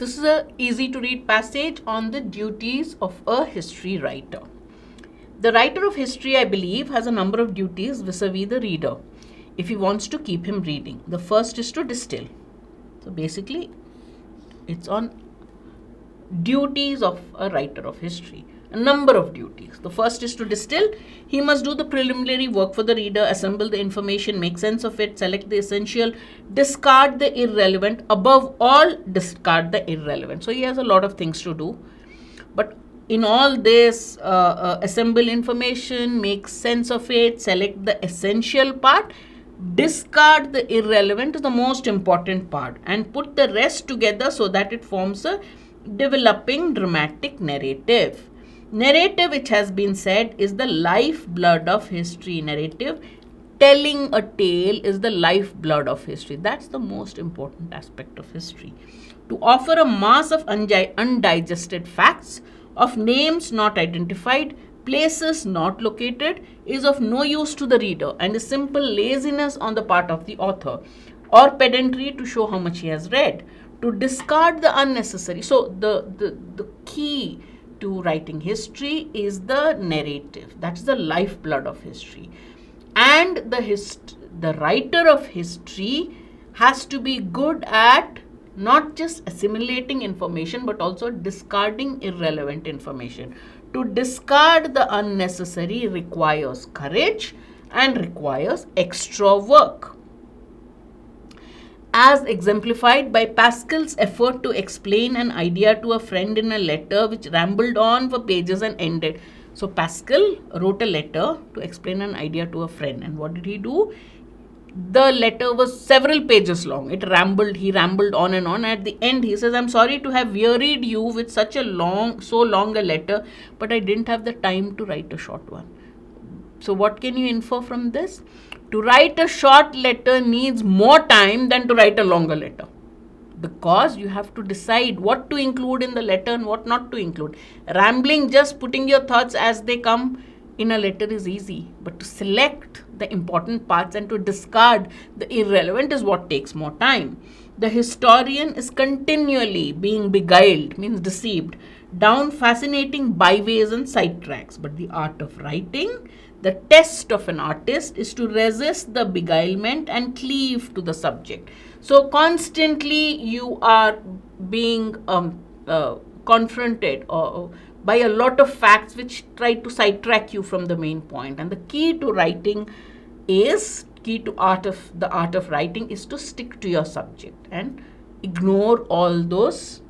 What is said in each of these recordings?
This is a easy to read passage on the duties of a history writer. The writer of history, I believe, has a number of duties vis-a-vis the reader if he wants to keep him reading. The first is to distill. So basically, it's on duties of a writer of history. A number of duties. The first is to distill. He must do the preliminary work for the reader, assemble the information, make sense of it, select the essential, discard the irrelevant, above all, discard the irrelevant. So he has a lot of things to do. But in all this, assemble information, make sense of it, select the essential part, discard the irrelevant is the most important part, and put the rest together so that it forms a developing dramatic narrative. Narrative, which has been said, is the lifeblood of history. Narrative, telling a tale, is the lifeblood of history. That's the most important aspect of history. To offer a mass of undigested facts, of names not identified, places not located, is of no use to the reader and is simple laziness on the part of the author, or pedantry to show how much he has read. To discard the unnecessary. So the key to writing history is the narrative. That's the lifeblood of history. And the writer of history has to be good at not just assimilating information but also discarding irrelevant information. To discard the unnecessary requires courage and requires extra work, as exemplified by Pascal's effort to explain an idea to a friend in a letter which rambled on for pages and ended. So Pascal wrote a letter to explain an idea to a friend, and what did he do? The letter was several pages long. He rambled on and on. At the end, he says, I'm sorry to have wearied you with so long a letter, but I didn't have the time to write a short one. So what can you infer from this? To write a short letter needs more time than to write a longer letter, because you have to decide what to include in the letter and what not to include. Rambling, just putting your thoughts as they come in a letter is easy, but to select the important parts and to discard the irrelevant is what takes more time. The historian is continually being beguiled, means deceived, down fascinating byways and sidetracks. But the art of writing, the test of an artist, is to resist the beguilement and cleave to the subject. So constantly you are being confronted by a lot of facts which try to sidetrack you from the main point. And the key to the art of writing is to stick to your subject and ignore all those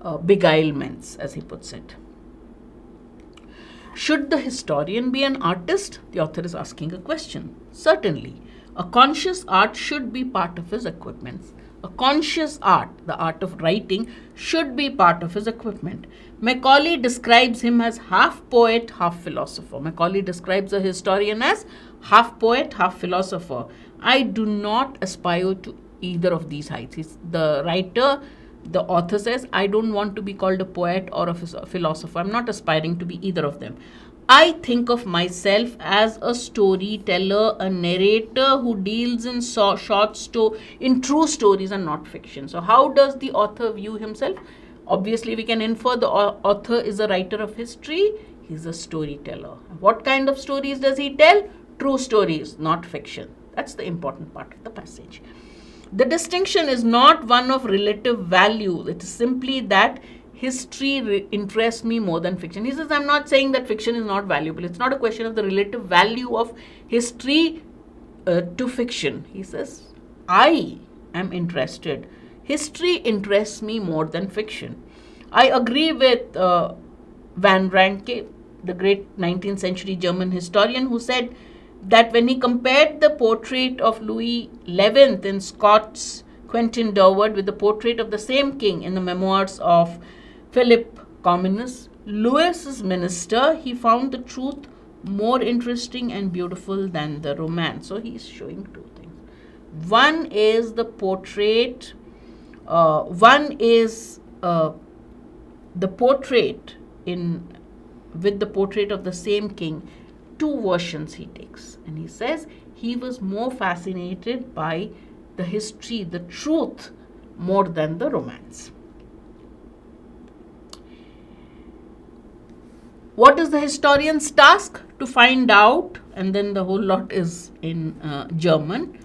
beguilements, as he puts it. Should the historian be an artist? The author is asking a question. Certainly. A conscious art should be part of his equipment. A conscious art, the art of writing, should be part of his equipment. Macaulay describes him as half poet, half philosopher. Macaulay describes a historian as half poet, half philosopher. I do not aspire to either of these heights. The author says, I don't want to be called a poet or a philosopher. I'm not aspiring to be either of them. I think of myself as a storyteller, a narrator who deals in in true stories and not fiction. So how does the author view himself? Obviously, we can infer the author is a writer of history. He's a storyteller. What kind of stories does he tell? True stories, not fiction. That's the important part of the passage. The distinction is not one of relative value. It is simply that history interests me more than fiction. He says, I'm not saying that fiction is not valuable. It's not a question of the relative value of history to fiction. He says, I am interested. History interests me more than fiction. I agree with Van Ranke, the great 19th century German historian, who said that when he compared the portrait of Louis XI in Scott's Quentin Durward with the portrait of the same king in the memoirs of Philip Comines, Louis's minister, he found the truth more interesting and beautiful than the romance. So he is showing two things. One is the portrait, the portrait with the portrait of the same king. Two versions he takes, and he says he was more fascinated by the history, the truth, more than the romance. What is the historian's task? To find out, and then the whole lot is in German.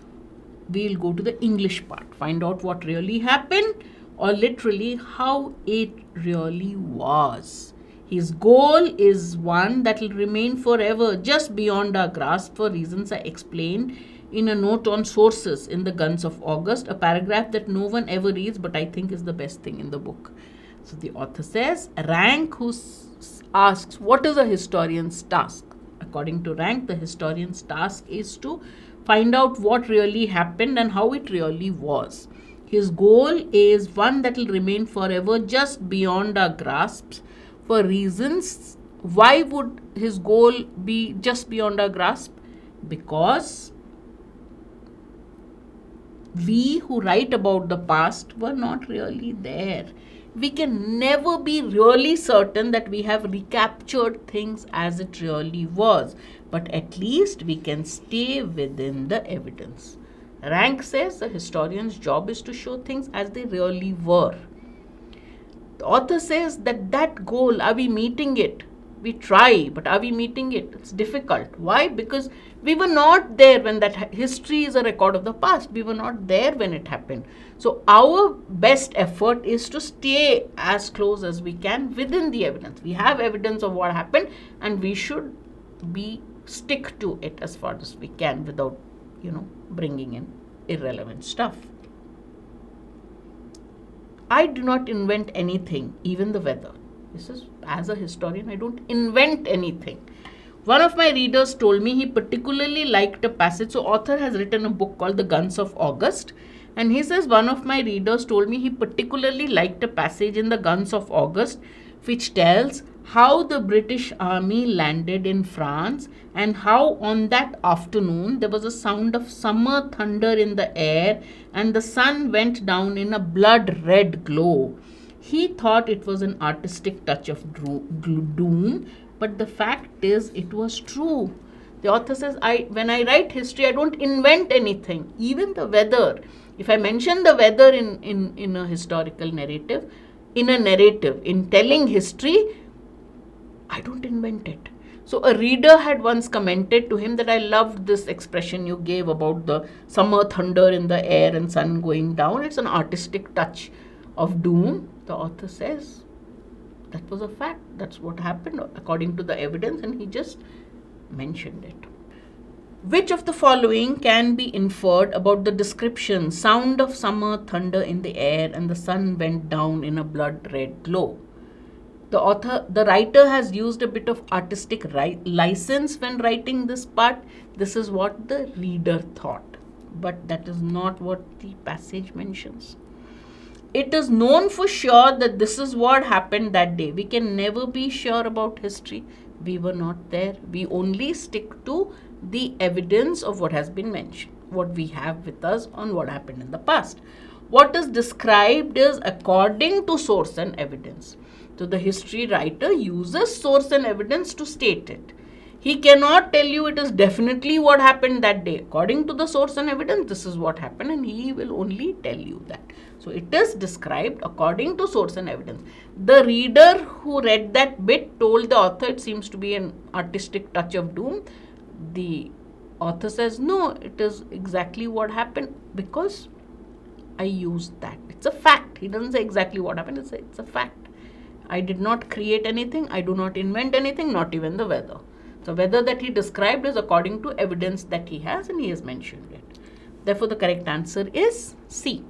We'll go to the English part. Find out what really happened, or literally how it really was. His goal is one that will remain forever just beyond our grasp for reasons I explained in a note on sources in the Guns of August, a paragraph that no one ever reads but I think is the best thing in the book. So the author says, Rank, who asks, what is a historian's task? According to Rank, the historian's task is to find out what really happened and how it really was. His goal is one that will remain forever just beyond our grasps for reasons. Why would his goal be just beyond our grasp? Because we who write about the past were not really there. We can never be really certain that we have recaptured things as it really was, but at least we can stay within the evidence. Rank says the historian's job is to show things as they really were. The author says that goal, are we meeting it? We try, but are we meeting it? It's difficult. Why? Because we were not there when that history is a record of the past. We were not there when it happened. So our best effort is to stay as close as we can within the evidence. We have evidence of what happened and we should stick to it as far as we can without, bringing in irrelevant stuff. I do not invent anything, even the weather. This is, as a historian, I don't invent anything. One of my readers told me he particularly liked a passage. So author has written a book called The Guns of August. And he says one of my readers told me he particularly liked a passage in The Guns of August which tells how the British army landed in France and how on that afternoon there was a sound of summer thunder in the air and the sun went down in a blood red glow. He thought it was an artistic touch of doom, but the fact is it was true. The author says, when I write history, I don't invent anything, even the weather. If I mention the weather in a historical narrative, in telling history, I don't invent it. So a reader had once commented to him that I loved this expression you gave about the summer thunder in the air and sun going down. It's an artistic touch of doom. The author says that was a fact. That's what happened according to the evidence, and he just mentioned it. Which of the following can be inferred about the description sound of summer thunder in the air and the sun went down in a blood red glow? The writer has used a bit of artistic license when writing this part. This is what the reader thought, but that is not what the passage mentions. It is known for sure that this is what happened that day. We can never be sure about history. We were not there. We only stick to the evidence of what has been mentioned, what we have with us on what happened in the past. What is described is according to source and evidence. So the history writer uses source and evidence to state it. He cannot tell you it is definitely what happened that day. According to the source and evidence, this is what happened, and he will only tell you that. So it is described according to source and evidence. The reader who read that bit told the author it seems to be an artistic touch of doom. The author says, no, it is exactly what happened because I used that. It's a fact. He doesn't say exactly what happened. It's a fact. I did not create anything. I do not invent anything, not even the weather. The weather that he described is according to evidence that he has, and he has mentioned it. Therefore, the correct answer is C.